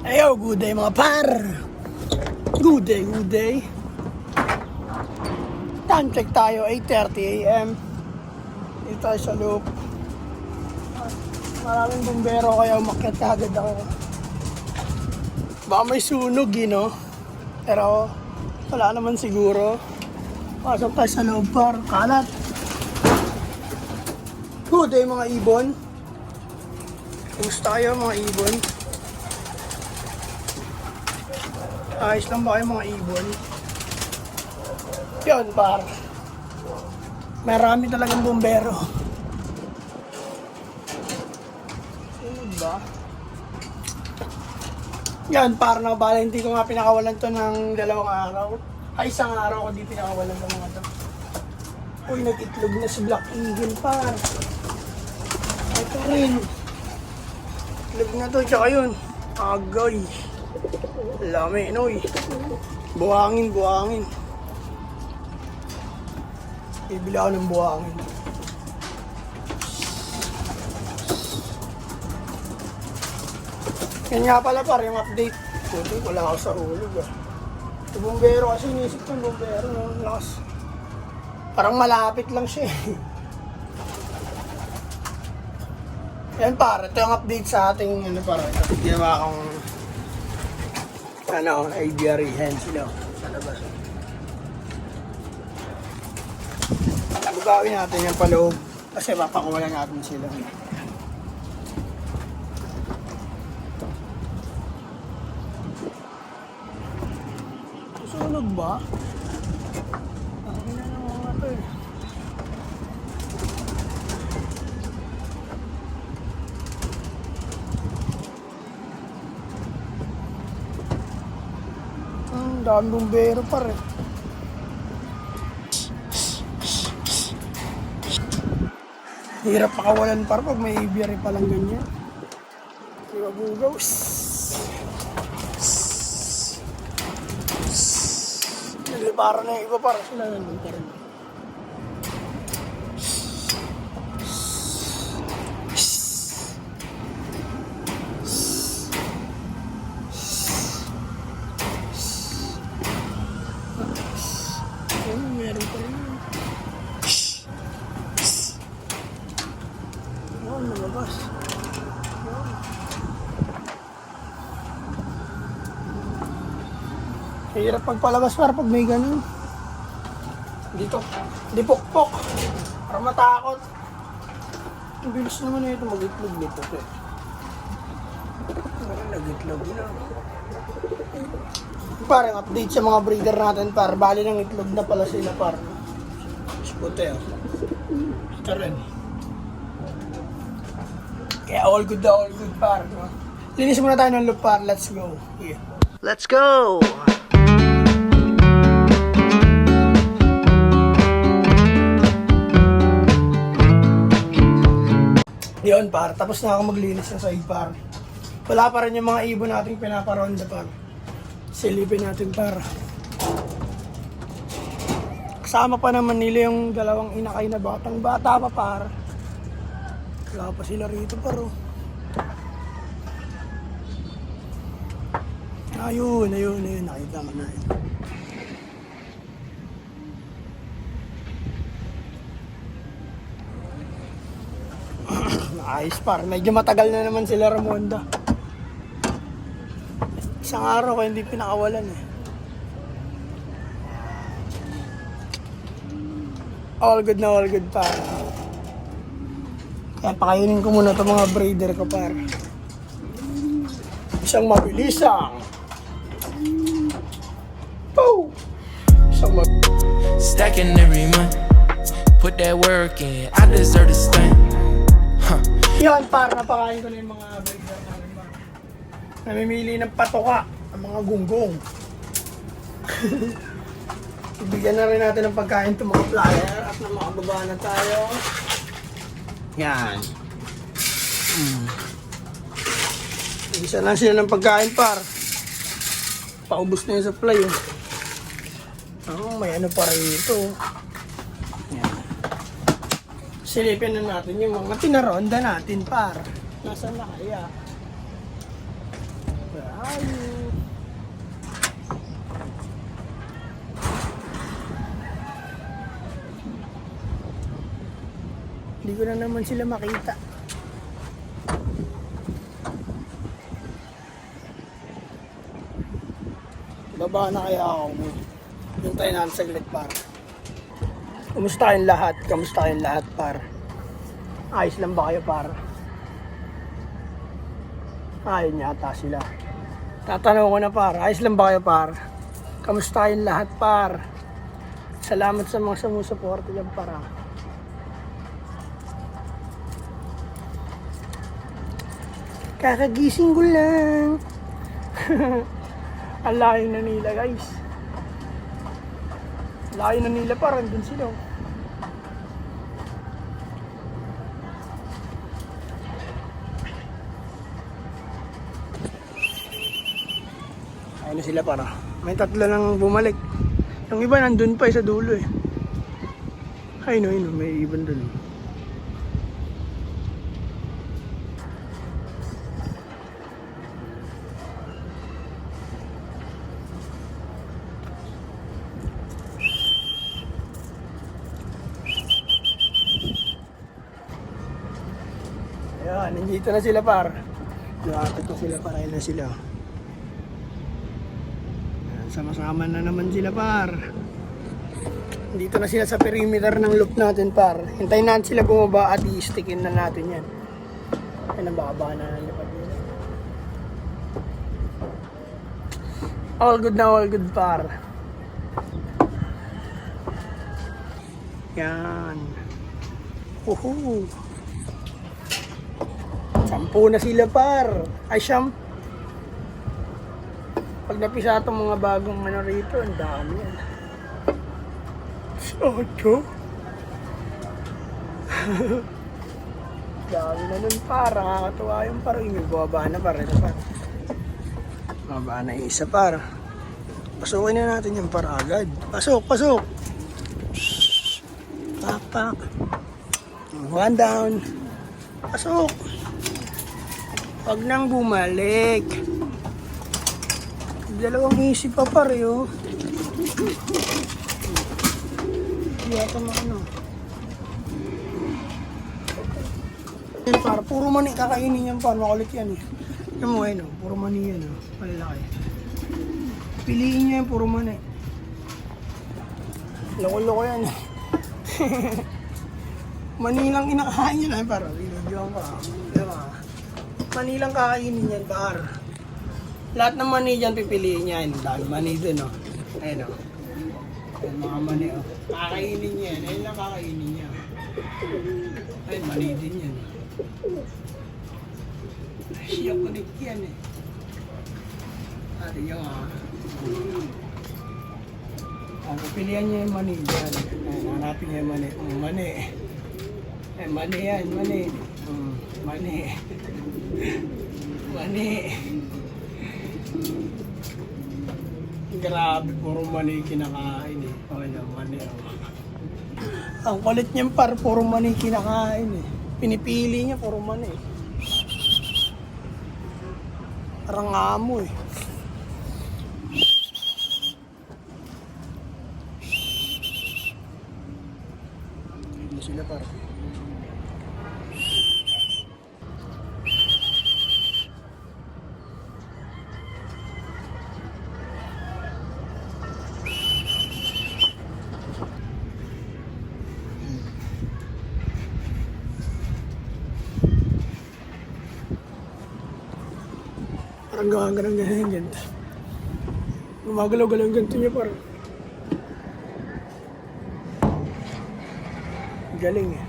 Ayo, good day mga par. Good day, good day. Time check tayo, 8:30 AM. Dito tayo sa loop. Maraming bumbero kaya umakyat agad ako. Baka may sunog, no? Pero wala naman siguro. Pasok tayo sa loob par. Kalat. Good day mga ibon. Kumusta kayo mga ibon? Ayos lang ba kayo mga ibon? Yun par. Marami talagang bumbero. Sunod ba? Yan par, nakabala hindi ko nga pinakawalan to ng 2 araw. Ay, 1 araw ko di pinakawalan ng mga to. Uy, nag-itlog na si Black Eagle par. Ito rin. Itlog na to, tsaka yun. Agay. Lami, noy. Buhangin, buhangin. Bibili ako ng buhangin. Yan nga pala par, yung update. Puti, wala ako sa ulog ah. Yung bumbero kasi inisip ko yung bumbero. No? Lakas. Parang malapit lang siya eh. Yan par, ito yung update sa ating ano par. Ito ginawa akong aviary hen sila sa labas. Bugawin natin yung paloob kasi papakuwalan natin sila. Susunog ba? Ang ina ng mga to eh. Dami bumbero par eh. Hirap pakawalan par pag may aviary palang ganyan. Di ba bugaw? Naglibara na yung iba para sila nandun pa rin. Meron pa rin. Yun, lumabas. Yun. Hirap pagpalabas para pag may ganun. Dito. Di pokpok. Para matakot. Ang bilis naman na ito mag-itlog nito. Nag-itlog na. Parang update sa mga breeder natin par. Bali ng itlog na pala sila par. Puti ah. Ito rin. Kaya all good par. No? Linis muna tayo ng loop par. Let's go. Yeah. Let's go! Yun par. Tapos na ako maglinis ng side par. Wala pa rin yung mga ibon nating pinaparonda par. Silipin natin para kasama pa naman nila yung 2 inakay na batang bata pa para wala pa sila rito paro. Ayun nakita mo na yun. Ayos par, medyo matagal na naman sila Ramonda. 1 araw ko hindi pinakawalan eh. All good par. Kaya pakainin ko muna itong mga breeder ko par. Isang mabilisang. Oh! Isang Stacking every month. Put that work in. I deserve to stand. Yan par, napakain ko na yung mga breeder namin par. Namimili ng patoka ang mga gunggong. Ibigyan na rin natin ng pagkain itong mga flyer at na makababa na tayo. Yan. Isa lang sila ng pagkain par. Paubos na yung supply oh. May ano pa rito. Yan. Silipin na natin yung mga tinaronda natin par. Nasaan na kaya? tayo. Hindi ko na naman sila makita. Baba na kaya ako. Hintay natin saglit par. Kumusta kayong lahat? Kamusta kayong lahat par? Ayos lang ba kayo par? Ayun yata sila. Tatanong ko na par, ayos lang ba kayo par? Kamusta kayong lahat par? Salamat sa mga sumusuporta dyan para. Kakagising ko lang. Ang layo na nila guys. Layo na nila parang dun sila. Ayun na sila para. May tatlo lang bumalik. Yung iba nandun pa sa dulo eh. Ayun o, may iban dun. Ayan, nandito na sila par. Nakapit na sila par, ayun na sila. Ayan, sama-sama na naman sila par. Dito na sila sa perimeter ng loop natin par. Hintayin natin sila bumaba at i-stickin na natin yan. Ay, nababa na nalipad nila. All good na, all good par. Yan. Woohoo! 10 na sila par. Ay siyam. Pag napisa itong mga bagong ano rito, ang dami yan. 8. Dami na nun par. Nakakatuwa yung par. Yung bumaba na par. Ito par. Bumaba na yung isa par. Pasukin na natin yung par agad. Pasok, pasok. Pak, pak. 1 down. Pasok. Huwag nang bumalik. Dalawang isip pa pareho. Hindi ata maano. Yan par, puro mani kakainin yan par. Makulit yan eh. Yan mo ayun, puro mani yan. Malalaki. Piliin nyo yan, puro mani. Loko-loko yan eh. Mani lang kinakain nyo lang par. Binidyoan ka. Diba? Mani lang kakainin yan, par. Lahat ng mani dyan pipiliin niya. Dami mani dun, oh. Ayun, oh. Ayun, mga mani, oh. Kakainin niya yan. Ayun lang kakainin niya. Ayun, mani din yan. Siya connect yan, eh. Ate yung, ah. Pipilihan niya yung mani dyan. Ayun, hanapin niya yung mani. Mani. Eh, mani yan, mani. Mani. Mani. Grabe, puro mani kinakain eh. Okay na, mani. Ang kulit niyan par, puro mani kinakain eh. Pinipili niya, puro mani. Parang amo eh. Hindi sila par. Parang ganun yung ganito. Gumagalaw-galaw yung ganito niya parang. Galing eh.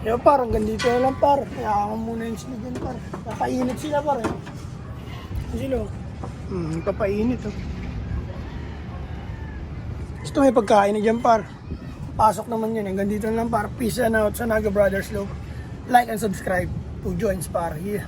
Kaya parang ganito na lang par. Kaya ako muna yung sila dyan par. Papainit sila par eh. Sila oh. Papainit oh. Gusto may pagkain na dyan par. Pasok naman yun. Hanggang dito na lang par. Peace and out sa Naga Brothers Loop. Like and subscribe. To join Spar here.